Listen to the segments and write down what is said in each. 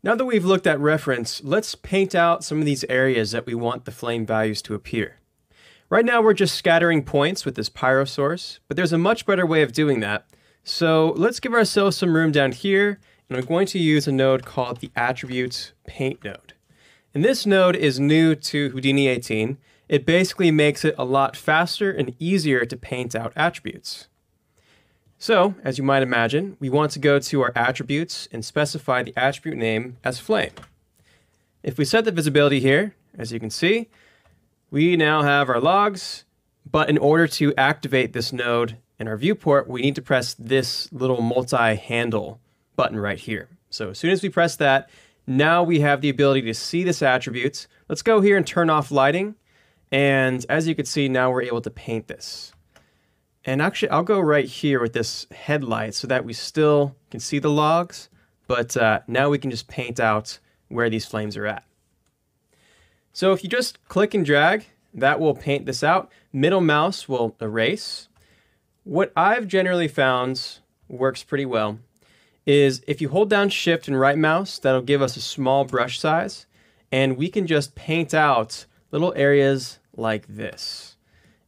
Now that we've looked at reference, let's paint out some of these areas that we want the flame values to appear. Right now we're just scattering points with this pyro source, but there's a much better way of doing that. So let's give ourselves some room down here, and I'm going to use a node called the attributes paint node. And this node is new to Houdini 18. It basically makes it a lot faster and easier to paint out attributes. So, as you might imagine, we want to go to our attributes and specify the attribute name as flame. If we set the visibility here, as you can see, we now have our logs, but in order to activate this node in our viewport, we need to press this little multi-handle button right here. So as soon as we press that, now we have the ability to see this attribute. Let's go here and turn off lighting. And as you can see, now we're able to paint this. And actually, I'll go right here with this headlight so that we still can see the logs, but now we can just paint out where these flames are at. So if you just click and drag, that will paint this out. Middle mouse will erase. What I've generally found works pretty well is if you hold down Shift and right mouse, that'll give us a small brush size, and we can just paint out little areas like this.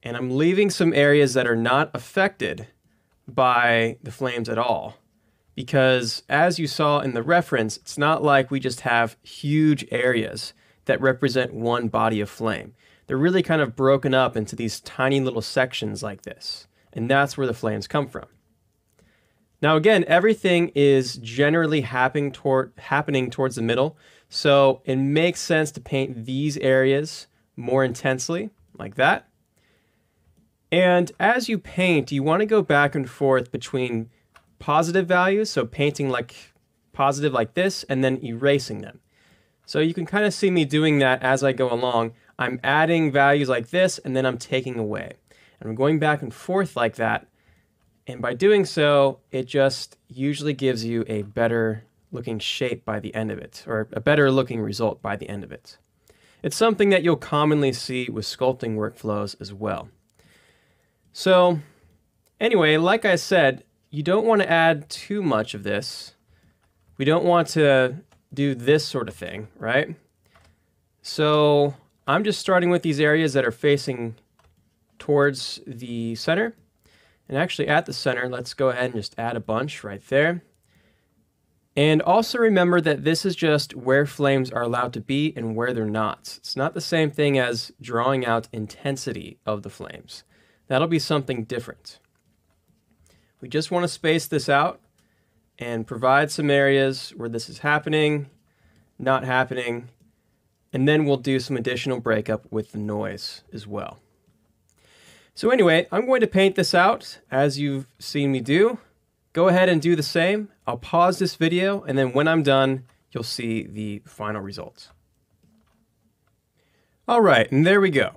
And I'm leaving some areas that are not affected by the flames at all. Because as you saw in the reference, it's not like we just have huge areas that represent one body of flame. They're really kind of broken up into these tiny little sections like this. And that's where the flames come from. Now again, everything is generally happening towards the middle. So it makes sense to paint these areas more intensely, like that. And as you paint, you want to go back and forth between positive values, so painting like positive like this, and then erasing them. So you can kind of see me doing that as I go along. I'm adding values like this, and then I'm taking away. And I'm going back and forth like that. And by doing so, it just usually gives you a better looking shape by the end of it, or a better looking result by the end of it. It's something that you'll commonly see with sculpting workflows as well. So anyway, like I said, you don't want to add too much of this. We don't want to do this sort of thing, right? So I'm just starting with these areas that are facing towards the center. And actually at the center, let's go ahead and just add a bunch right there. And also remember that this is just where flames are allowed to be and where they're not. It's not the same thing as drawing out intensity of the flames. That'll be something different. We just want to space this out and provide some areas where this is happening, not happening, and then we'll do some additional breakup with the noise as well. So anyway, I'm going to paint this out as you've seen me do. Go ahead and do the same. I'll pause this video, and then when I'm done, you'll see the final results. All right, and there we go.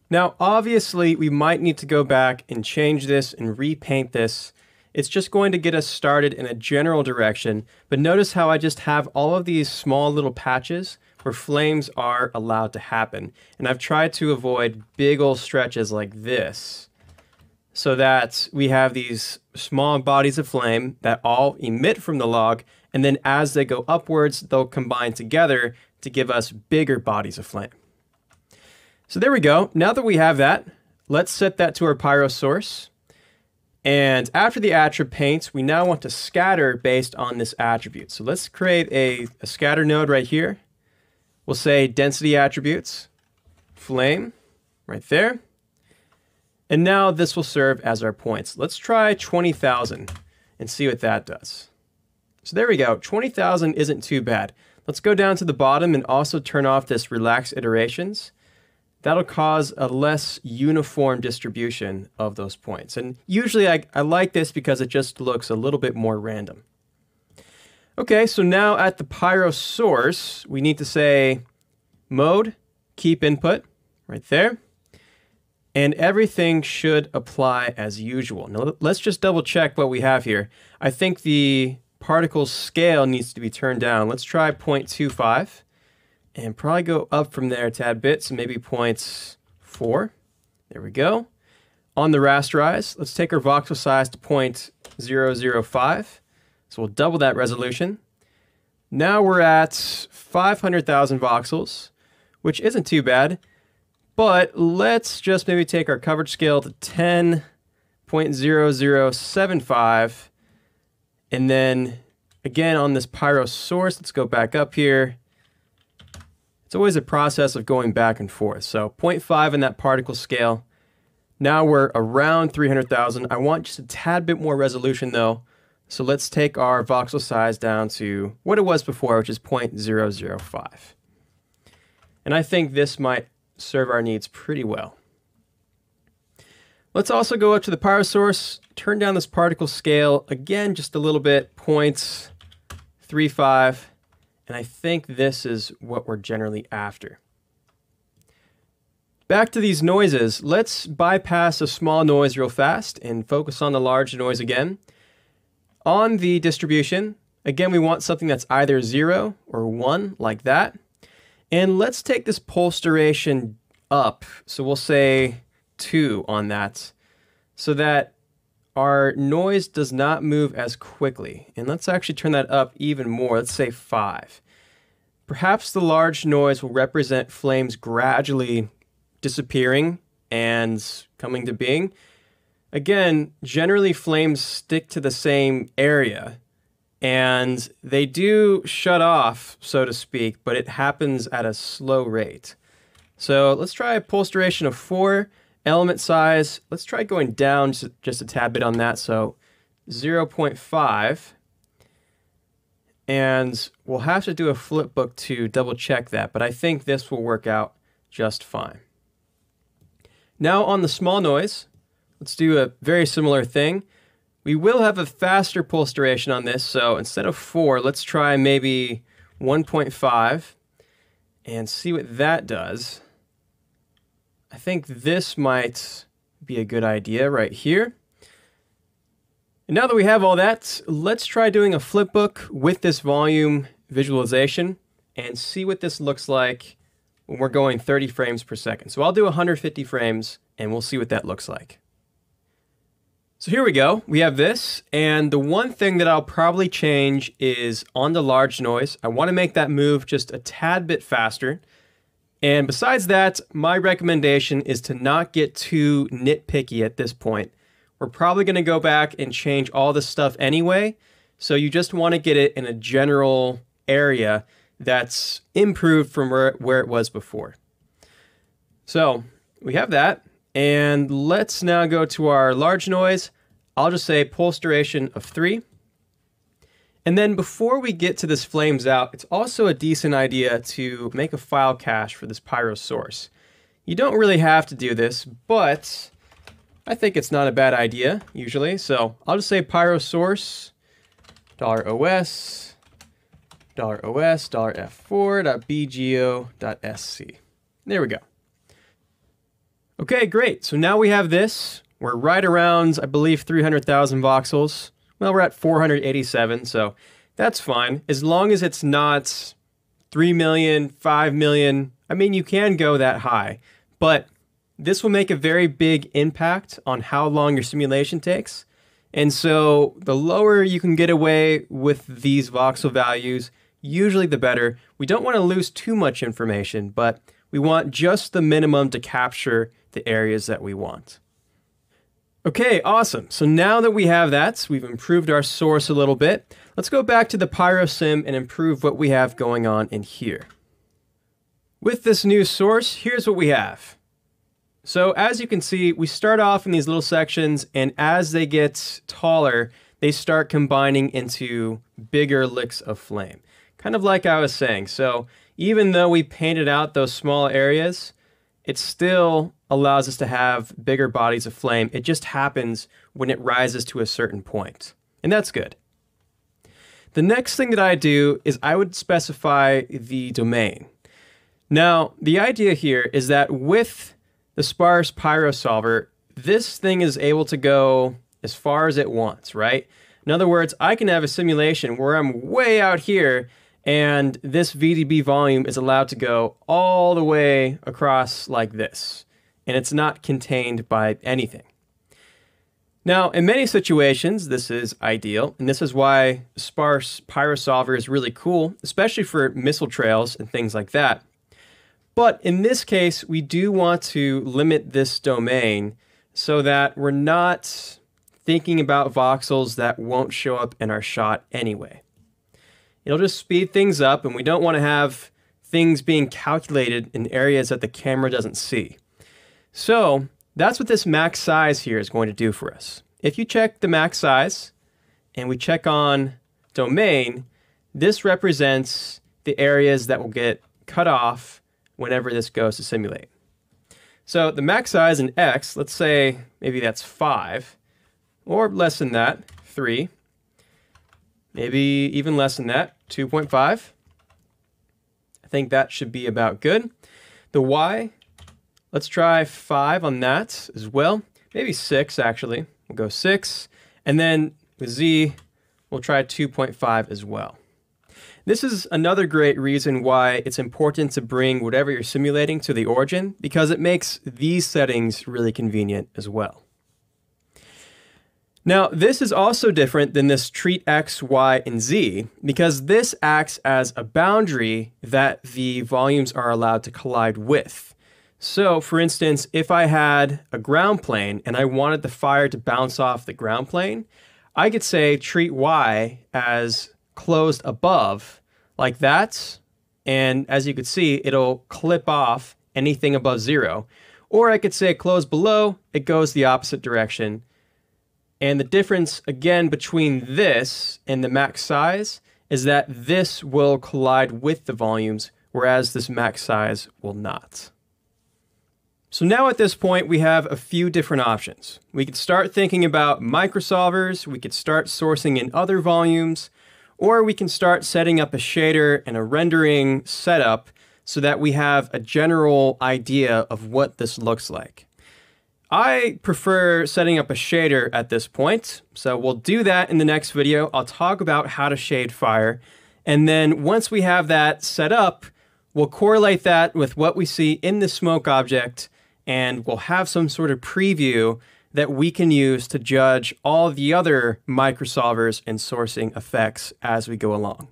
Now, obviously, we might need to go back and change this and repaint this. It's just going to get us started in a general direction, but notice how I just have all of these small little patches where flames are allowed to happen. And I've tried to avoid big old stretches like this so that we have these small bodies of flame that all emit from the log, and then as they go upwards, they'll combine together to give us bigger bodies of flame. So there we go. Now that we have that, let's set that to our pyro source. And after the attribute paints, we now want to scatter based on this attribute. So let's create a scatter node right here. We'll say density attributes, flame, right there. And now this will serve as our points. Let's try 20,000 and see what that does. So there we go. 20,000 isn't too bad. Let's go down to the bottom and also turn off this relax iterations. That'll cause a less uniform distribution of those points. And usually I like this because it just looks a little bit more random. Okay, so now at the pyro source, we need to say mode, keep input, right there. And everything should apply as usual. Now let's just double check what we have here. I think the particle scale needs to be turned down. Let's try 0.25 and probably go up from there a tad bit, so maybe 0.4. There we go. On the rasterize, let's take our voxel size to 0.005. So we'll double that resolution. Now we're at 500,000 voxels, which isn't too bad. But let's just maybe take our coverage scale to 10.0075. And then again on this pyro source, let's go back up here. It's always a process of going back and forth. So 0.5 in that particle scale. Now we're around 300,000. I want just a tad bit more resolution though. So let's take our voxel size down to what it was before, which is 0.005. And I think this might serve our needs pretty well. Let's also go up to the pyro source, turn down this particle scale, again, just a little bit, 0.35, and I think this is what we're generally after. Back to these noises, let's bypass a small noise real fast and focus on the large noise again. On the distribution, again, we want something that's either 0 or 1, like that. And let's take this pulse duration up. So we'll say 2 on that so that our noise does not move as quickly. And let's actually turn that up even more. Let's say 5. Perhaps the large noise will represent flames gradually disappearing and coming to being. Again, generally flames stick to the same area. And they do shut off, so to speak, but it happens at a slow rate. So let's try a pulse duration of 4, element size. Let's try going down just a tad bit on that, so 0.5. And we'll have to do a flipbook to double check that, but I think this will work out just fine. Now on the small noise, let's do a very similar thing. We will have a faster pulse duration on this, so instead of 4, let's try maybe 1.5 and see what that does. I think this might be a good idea right here. And now that we have all that, let's try doing a flipbook with this volume visualization and see what this looks like when we're going 30 frames per second. So I'll do 150 frames and we'll see what that looks like. So here we go, we have this, and the one thing that I'll probably change is on the large noise. I want to make that move just a tad bit faster. And besides that, my recommendation is to not get too nitpicky at this point. We're probably going to go back and change all this stuff anyway, so you just want to get it in a general area that's improved from where it was before. So we have that. And let's now go to our large noise. I'll just say pulse duration of 3. And then before we get to this flames out, it's also a decent idea to make a file cache for this pyro source. You don't really have to do this, but I think it's not a bad idea usually. So I'll just say pyro source $os $f4.bgo.sc. There we go. Okay, great. So now we have this. We're right around, I believe, 300,000 voxels. Well, we're at 487, so that's fine. As long as it's not 3 million, 5 million. I mean, you can go that high, but this will make a very big impact on how long your simulation takes. And so the lower you can get away with these voxel values, usually the better. We don't want to lose too much information, but we want just the minimum to capture the areas that we want. Okay, awesome. So now that we have that, we've improved our source a little bit. Let's go back to the PyroSim and improve what we have going on in here. With this new source, here's what we have. So as you can see, we start off in these little sections, and as they get taller, they start combining into bigger licks of flame. Kind of like I was saying. So even though we painted out those small areas, it still allows us to have bigger bodies of flame. It just happens when it rises to a certain point. And that's good. The next thing that I do is I would specify the domain. Now, the idea here is that with the sparse pyro solver, this thing is able to go as far as it wants, right? In other words, I can have a simulation where I'm way out here and this VDB volume is allowed to go all the way across like this. And it's not contained by anything. Now, in many situations, this is ideal, and this is why sparse pyrosolver is really cool, especially for missile trails and things like that. But in this case, we do want to limit this domain so that we're not thinking about voxels that won't show up in our shot anyway. It'll just speed things up, and we don't want to have things being calculated in areas that the camera doesn't see. So that's what this max size here is going to do for us. If you check the max size and we check on domain, this represents the areas that will get cut off whenever this goes to simulate. So the max size in X, let's say maybe that's 5, or less than that, 3, maybe even less than that, 2.5. I think that should be about good. The Y, let's try 5 on that as well. Maybe 6, actually. We'll go 6. And then with Z, we'll try 2.5 as well. This is another great reason why it's important to bring whatever you're simulating to the origin, because it makes these settings really convenient as well. Now, this is also different than this treat X, Y, and Z, because this acts as a boundary that the volumes are allowed to collide with. So, for instance, if I had a ground plane and I wanted the fire to bounce off the ground plane, I could say treat Y as closed above, like that, and as you can see, it'll clip off anything above 0. Or I could say closed below, it goes the opposite direction. And the difference, again, between this and the max size is that this will collide with the volumes, whereas this max size will not. So now at this point, we have a few different options. We could start thinking about microsolvers, we could start sourcing in other volumes, or we can start setting up a shader and a rendering setup so that we have a general idea of what this looks like. I prefer setting up a shader at this point, so we'll do that in the next video. I'll talk about how to shade fire, and then once we have that set up, we'll correlate that with what we see in the smoke object, and we'll have some sort of preview that we can use to judge all the other microsolvers and sourcing effects as we go along.